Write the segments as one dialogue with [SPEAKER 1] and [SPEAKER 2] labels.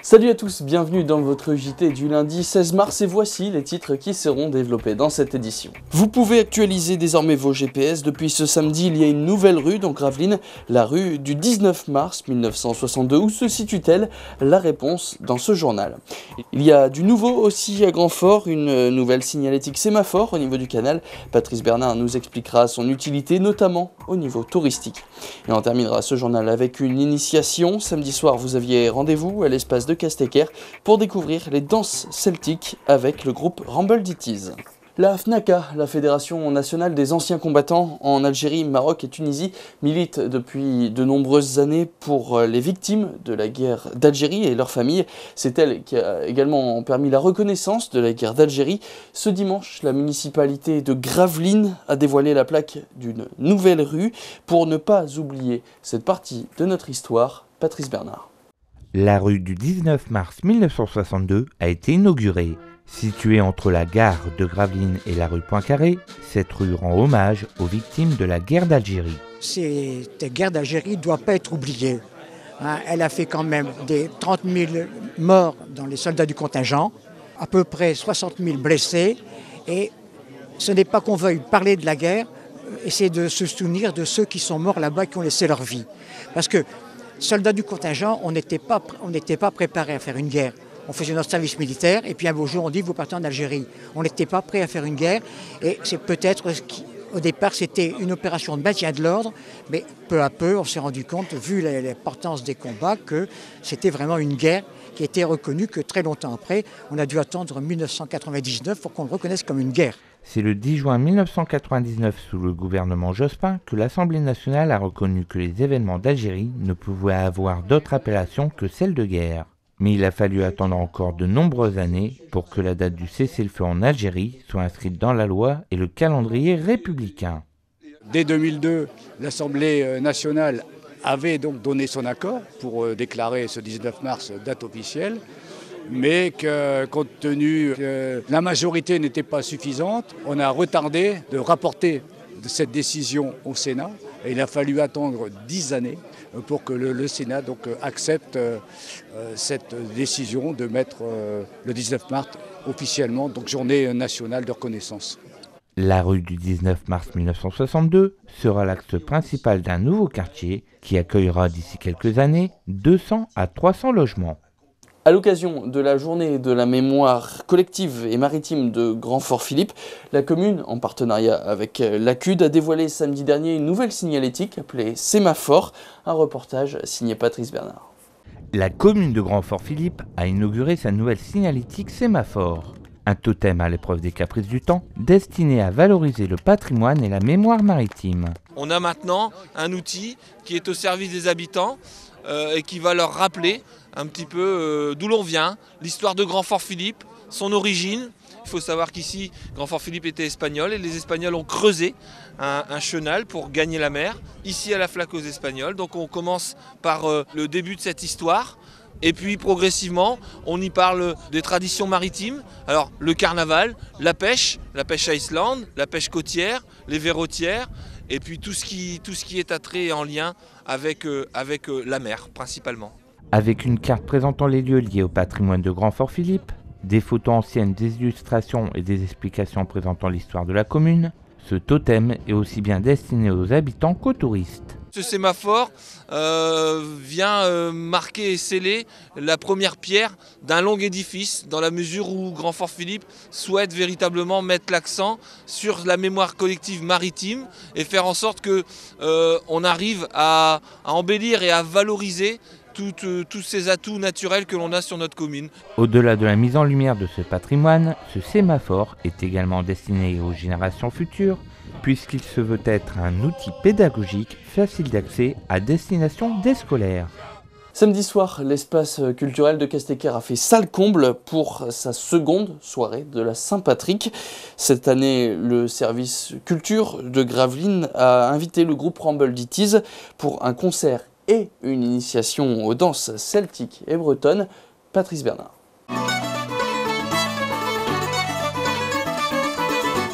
[SPEAKER 1] Salut à tous, bienvenue dans votre JT du lundi 16 mars et voici les titres qui seront développés dans cette édition. Vous pouvez actualiser désormais vos GPS. Depuis ce samedi, il y a une nouvelle rue dans Gravelines, la rue du 19 mars 1962. Où se situe-t-elle? La réponse dans ce journal. Il y a du nouveau aussi à Grandfort, une nouvelle signalétique sémaphore au niveau du canal. Patrice Bernard nous expliquera son utilité, notamment au niveau touristique. Et on terminera ce journal avec une initiation. Samedi soir, vous aviez rendez-vous à l'espace de Castecker pour découvrir les danses celtiques avec le groupe Rumble Ditties. La FNACA, la Fédération nationale des anciens combattants en Algérie, Maroc et Tunisie, milite depuis de nombreuses années pour les victimes de la guerre d'Algérie et leurs familles. C'est elle qui a également permis la reconnaissance de la guerre d'Algérie. Ce dimanche, la municipalité de Gravelines a dévoilé la plaque d'une nouvelle rue pour ne pas oublier cette partie de notre histoire. Patrice Bernard.
[SPEAKER 2] La rue du 19 mars 1962 a été inaugurée. Située entre la gare de Gravelines et la rue Poincaré, cette rue rend hommage aux victimes de la guerre d'Algérie.
[SPEAKER 3] Cette guerre d'Algérie ne doit pas être oubliée. Elle a fait quand même des 30 000 morts dans les soldats du contingent, à peu près 60 000 blessés. Et ce n'est pas qu'on veuille parler de la guerre, essayer de se souvenir de ceux qui sont morts là-bas et qui ont laissé leur vie. Parce que soldats du contingent, on n'était pas préparés à faire une guerre. On faisait notre service militaire et puis un beau jour on dit vous partez en Algérie. On n'était pas prêt à faire une guerre et c'est peut-être au départ c'était une opération de maintien de l'ordre, mais peu à peu on s'est rendu compte, vu l'importance des combats, que c'était vraiment une guerre qui était reconnue que très longtemps après. On a dû attendre 1999 pour qu'on le reconnaisse comme une guerre.
[SPEAKER 2] C'est le 10 juin 1999, sous le gouvernement Jospin, que l'Assemblée nationale a reconnu que les événements d'Algérie ne pouvaient avoir d'autre appellation que celle de guerre. Mais il a fallu attendre encore de nombreuses années pour que la date du cessez-le-feu en Algérie soit inscrite dans la loi et le calendrier républicain.
[SPEAKER 4] Dès 2002, l'Assemblée nationale avait donc donné son accord pour déclarer ce 19 mars date officielle, mais que, compte tenu que la majorité n'était pas suffisante, on a retardé de rapporter cette décision au Sénat. Et il a fallu attendre 10 années pour que le Sénat donc, accepte cette décision de mettre le 19 mars officiellement, donc journée nationale de reconnaissance.
[SPEAKER 2] La rue du 19 mars 1962 sera l'axe principal d'un nouveau quartier qui accueillera d'ici quelques années 200 à 300 logements.
[SPEAKER 1] À l'occasion de la journée de la mémoire collective et maritime de Grand-Fort-Philippe, la commune, en partenariat avec l'ACUD, a dévoilé samedi dernier une nouvelle signalétique appelée Sémaphore, un reportage signé Patrice Bernard.
[SPEAKER 2] La commune de Grand-Fort-Philippe a inauguré sa nouvelle signalétique Sémaphore, un totem à l'épreuve des caprices du temps, destiné à valoriser le patrimoine et la mémoire maritime.
[SPEAKER 5] On a maintenant un outil qui est au service des habitants et qui va leur rappeler un petit peu d'où l'on vient, l'histoire de Grand-Fort-Philippe, son origine. Il faut savoir qu'ici, Grand-Fort-Philippe était espagnol et les Espagnols ont creusé un chenal pour gagner la mer, ici à la Flaque aux Espagnols. Donc on commence par le début de cette histoire et puis progressivement, on y parle des traditions maritimes. Alors le carnaval, la pêche à Islande, la pêche côtière, les verrotières et puis tout ce qui est attrait en lien avec la mer principalement.
[SPEAKER 2] Avec une carte présentant les lieux liés au patrimoine de Grand-Fort-Philippe, des photos anciennes, des illustrations et des explications présentant l'histoire de la commune, ce totem est aussi bien destiné aux habitants qu'aux touristes.
[SPEAKER 5] Ce sémaphore vient marquer et sceller la première pierre d'un long édifice dans la mesure où Grand-Fort-Philippe souhaite véritablement mettre l'accent sur la mémoire collective maritime et faire en sorte qu'on arrive à embellir et à valoriser tous ces atouts naturels que l'on a sur notre commune.
[SPEAKER 2] Au-delà de la mise en lumière de ce patrimoine, ce sémaphore est également destiné aux générations futures, puisqu'il se veut être un outil pédagogique facile d'accès à destination des scolaires.
[SPEAKER 1] Samedi soir, l'espace culturel de Castecker a fait salle comble pour sa seconde soirée de la Saint-Patrick. Cette année, le service culture de Gravelines a invité le groupe Rumble Ditties pour un concert et une initiation aux danses celtiques et bretonnes. Patrice Bernard.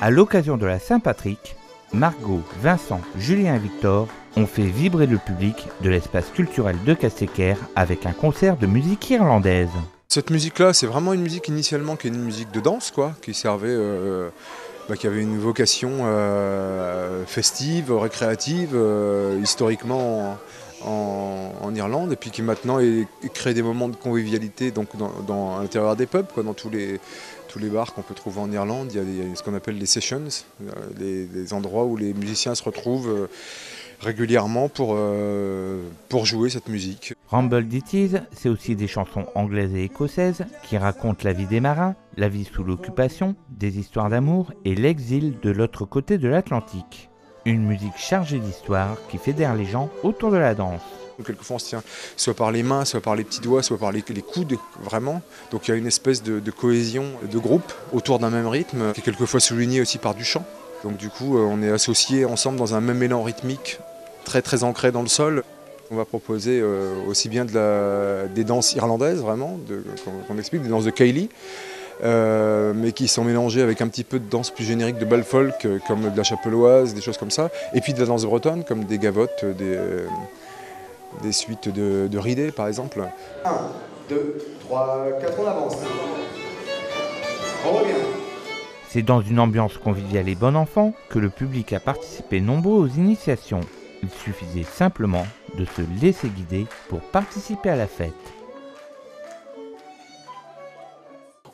[SPEAKER 2] À l'occasion de la Saint-Patrick, Margot, Vincent, Julien et Victor ont fait vibrer le public de l'espace culturel de Castéquaire avec un concert de musique irlandaise.
[SPEAKER 6] Cette musique-là, c'est vraiment une musique initialement qui est une musique de danse, quoi, qui servait, qui avait une vocation festive, récréative, historiquement en Irlande, et puis qui maintenant crée des moments de convivialité donc à l'intérieur des pubs, quoi, dans tous les bars qu'on peut trouver en Irlande. Il y a ce qu'on appelle les sessions, les endroits où les musiciens se retrouvent régulièrement pour jouer cette musique.
[SPEAKER 2] Ramble Ditties, c'est aussi des chansons anglaises et écossaises qui racontent la vie des marins, la vie sous l'occupation, des histoires d'amour et l'exil de l'autre côté de l'Atlantique. Une musique chargée d'histoire qui fédère les gens autour de la danse.
[SPEAKER 6] Quelquefois on se tient soit par les mains, soit par les petits doigts, soit par les coudes, vraiment. Donc il y a une espèce de cohésion de groupe autour d'un même rythme, qui est quelquefois souligné aussi par du chant. Donc du coup on est associés ensemble dans un même élan rythmique, très ancré dans le sol. On va proposer aussi bien des danses irlandaises, vraiment, qu'on explique, des danses de Cayley, mais qui sont mélangées avec un petit peu de danse plus générique de bal folk, comme de la chapelloise, des choses comme ça, et puis de la danse bretonne, comme des gavottes, des suites de ridés, par exemple.
[SPEAKER 7] 1, 2, 3, 4, on avance. On revient.
[SPEAKER 2] C'est dans une ambiance conviviale et bon enfant que le public a participé nombreux aux initiations. Il suffisait simplement de se laisser guider pour participer à la fête.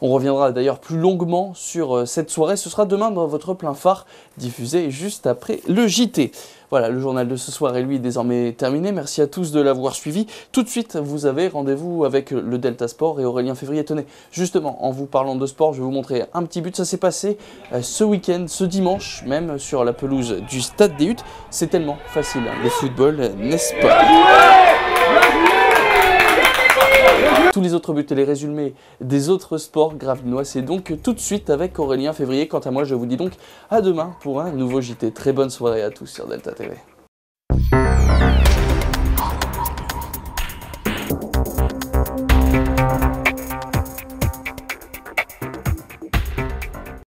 [SPEAKER 1] On reviendra d'ailleurs plus longuement sur cette soirée. Ce sera demain dans votre plein phare, diffusé juste après le JT. Voilà, le journal de ce soir est lui désormais terminé. Merci à tous de l'avoir suivi. Tout de suite, vous avez rendez-vous avec le Delta Sport et Aurélien Février. Tenez, justement, en vous parlant de sport, je vais vous montrer un petit but. Ça s'est passé ce week-end, ce dimanche, même sur la pelouse du Stade des Huttes. C'est tellement facile, hein, le football, n'est-ce pas ? Tous les autres buts et les résumés des autres sports gravelinois, c'est donc tout de suite avec Aurélien Février. Quant à moi, je vous dis donc à demain pour un nouveau JT. Très bonne soirée à tous sur Delta TV.